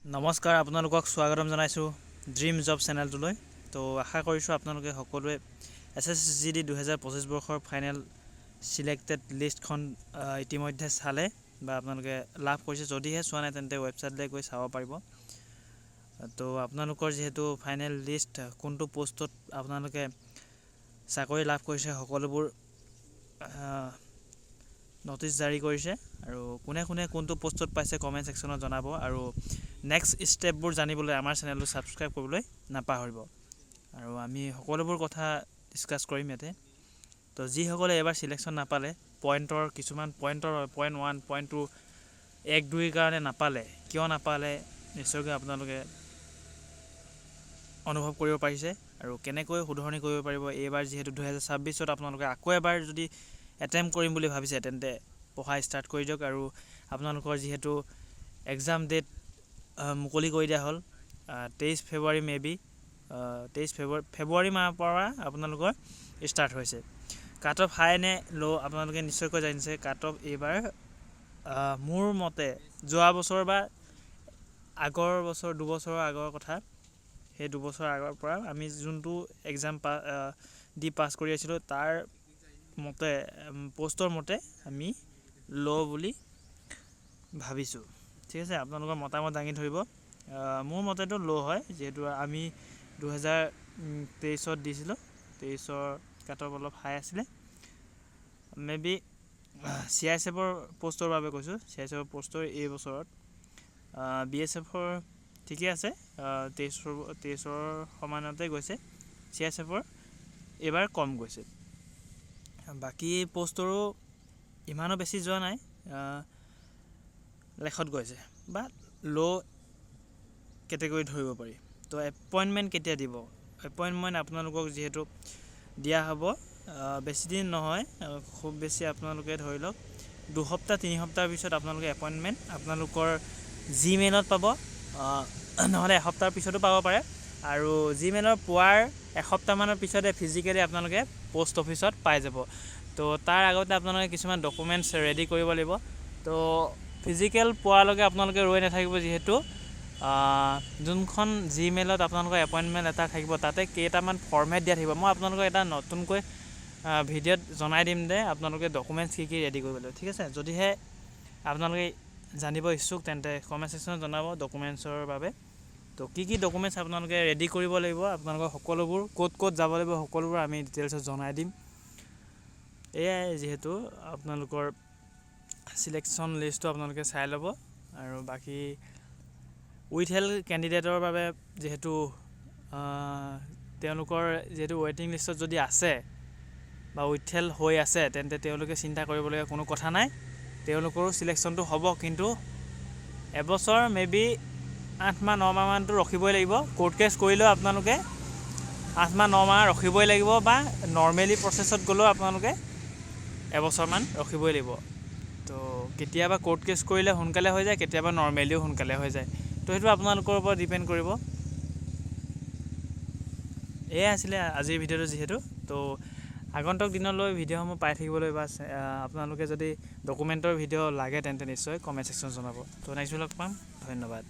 নমস্কাৰ, আপোনালোকক স্বাগতম জনাইছোঁ ড্ৰিম জব চেনেলটোলৈ। তো আশা কৰিছোঁ আপোনালোকে সকলোৱে SSGD 2025 বৰ্ষৰ ফাইনেল চিলেক্টেড লিষ্টখন ইতিমধ্যে চালে বা আপোনালোকে লাভ কৰিছে। যদিহে চোৱা নাই তেন্তে ৱেবছাইটলৈ গৈ চাব পাৰিব। তো আপোনালোকৰ যিহেতু ফাইনেল লিষ্ট কোনটো পোষ্টত আপোনালোকে চাকৰি লাভ কৰিছে সকলোবোৰ নটিচ জাৰি কৰিছে আৰু কোনে কোনে কোনটো পোষ্টত পাইছে কমেণ্ট ছেকশ্যনত জনাব। আৰু নেক্সট ষ্টেপবোৰ জানিবলৈ আমাৰ চেনেলটো ছাবস্ক্ৰাইব কৰিবলৈ নাপাহৰিব। আৰু আমি সকলোবোৰ কথা ডিছকাছ কৰিম ইয়াতে। তো যিসকলে এবাৰ চিলেকশ্যন নাপালে, কিছুমান পইণ্টৰ 0.1, 0.2, 1-2ৰ কাৰণে নাপালে, কিয় নাপালে নিশ্চয়কৈ আপোনালোকে অনুভৱ কৰিব পাৰিছে আৰু কেনেকৈ শুধৰণি কৰিব পাৰিব। এইবাৰ যিহেতু 2026ত আপোনালোকে আকৌ এবাৰ যদি এটেম্প কৰিম বুলি ভাবিছে তেন্তে পঢ়া ষ্টাৰ্ট কৰি দিয়ক। আৰু আপোনালোকৰ যিহেতু এক্সাম ডেট মুকলি কৰি দিয়া হ'ল 23 ফেব্ৰুৱাৰী মেবি 23 ফেব্ৰুৱাৰী মাহৰ পৰা আপোনালোকৰ ষ্টাৰ্ট হৈছে। কাট অফ হাই নে ল' আপোনালোকে নিশ্চয়কৈ জানিছে। কাট অফ এইবাৰ মোৰ মতে যোৱা বছৰ বা আগৰ বছৰ 2 বছৰৰ আগৰ কথা, সেই 2 বছৰ আগৰ পৰা আমি যোনটো এক্সাম দি পাছ কৰি আছিলোঁ তাৰ মতে পোষ্টৰ মতে আমি ল' বুলি ভাবিছোঁ। ঠিক আছে, আপোনালোকৰ মতামত দাঙি ধৰিব। মোৰ মতেতো ল' হয়, যিহেতু আমি 2023ত দিছিলোঁ। 23ৰ কাট অফ অলপ হাই আছিলে। মেবি CISFৰ পোষ্টৰ বাবে কৈছোঁ। CISFৰ পোষ্টৰ এই বছৰত BSFৰ ঠিকে আছে, 23ৰ সমানতে গৈছে। CISFৰ এইবাৰ কম গৈছে। বাকী পোষ্টৰো ইমানো বেছি যোৱা নাই, লেখত গৈছে বা ল' কেটেগৰী ধৰিব পাৰি। তো এপইণ্টমেণ্ট কেতিয়া দিব? এপইণ্টমেণ্ট আপোনালোকক যিহেতু দিয়া হ'ব বেছি দিন নহয়, খুব বেছি আপোনালোকে ধৰি লওক 2 সপ্তাহ 3 সপ্তাহৰ পিছত আপোনালোকে এপইণ্টমেণ্ট আপোনালোকৰ জিমেইলত পাব, নহ'লে এসপ্তাহৰ পিছতো পাব পাৰে। আৰু জিমেইলৰ পোৱাৰ এসপ্তাহমানৰ পিছতে ফিজিকেলি আপোনালোকে পোষ্ট অফিচত পাই যাব। তো তাৰ আগতে আপোনালোকে কিছুমান ডকুমেণ্টছ ৰেডি কৰিব লাগিব। তো ফিজিকেল পোৱালৈকে আপোনালোকে ৰৈ নাথাকিব, যিহেতু যোনখন জিমেইলত আপোনালোকৰ এপইণ্টমেণ্ট লেটাৰ থাকিব তাতে কেইটামান ফৰ্মেট দিয়া থাকিব। মই আপোনালোকক এটা নতুনকৈ ভিডিঅ'ত জনাই দিম যে আপোনালোকে ডকুমেণ্টছ কি ৰেডি কৰিব লাগিব। ঠিক আছে, যদিহে আপোনালোকে জানিব ইচ্ছুক তেন্তে কমেণ্ট ছেকশ্যনত জনাব ডকুমেণ্টছৰ বাবে। তো কি ডকুমেণ্টছ আপোনালোকে ৰেডি কৰিব লাগিব, আপোনালোকৰ সকলোবোৰ ক'ত যাব লাগিব সকলোবোৰ আমি ডিটেইলছত জনাই দিম। এয়াই, যিহেতু আপোনালোকৰ চিলেকশ্যন লিষ্টটো আপোনালোকে চাই ল'ব। আৰু বাকী উইথহেল্ড কেণ্ডিডেটৰ বাবে যিহেতু তেওঁলোকৰ যিহেতু ৱেইটিং লিষ্টত যদি আছে বা উইথহেল্ড হৈ আছে তেন্তে তেওঁলোকে চিন্তা কৰিবলগীয়া কোনো কথা নাই। তেওঁলোকৰো চিলেকশ্যনটো হ'ব, কিন্তু এবছৰ মেবি 8 মাহ 9 মাহমানটো ৰখিবই লাগিব। কোৰ্ট কেছ কৰিলেও আপোনালোকে 8 মাহ 9 মাহ ৰখিবই লাগিব, বা নৰ্মেলি প্ৰচেছত গ'লেও আপোনালোকে এবছৰমান ৰখিবই লাগিব। তো কেতিয়াবা কোৰ্ট কেছ কৰিলে সোনকালে হৈ যায়, কেতিয়াবা নৰ্মেলিও সোনকালে হৈ যায়। তো সেইটো আপোনালোকৰ ওপৰত ডিপেণ্ড কৰিব। এয়াই আছিলে আজিৰ ভিডিঅ'টো যিহেতু। তো আগন্তুক দিনলৈ ভিডিঅ'সমূহ পাই থাকিবলৈ বা আপোনালোকে যদি ডকুমেণ্টৰ ভিডিঅ' লাগে তেন্তে নিশ্চয় কমেণ্ট ছেকশ্যনত জনাব। তো নেক্সট লগ পাম, ধন্যবাদ।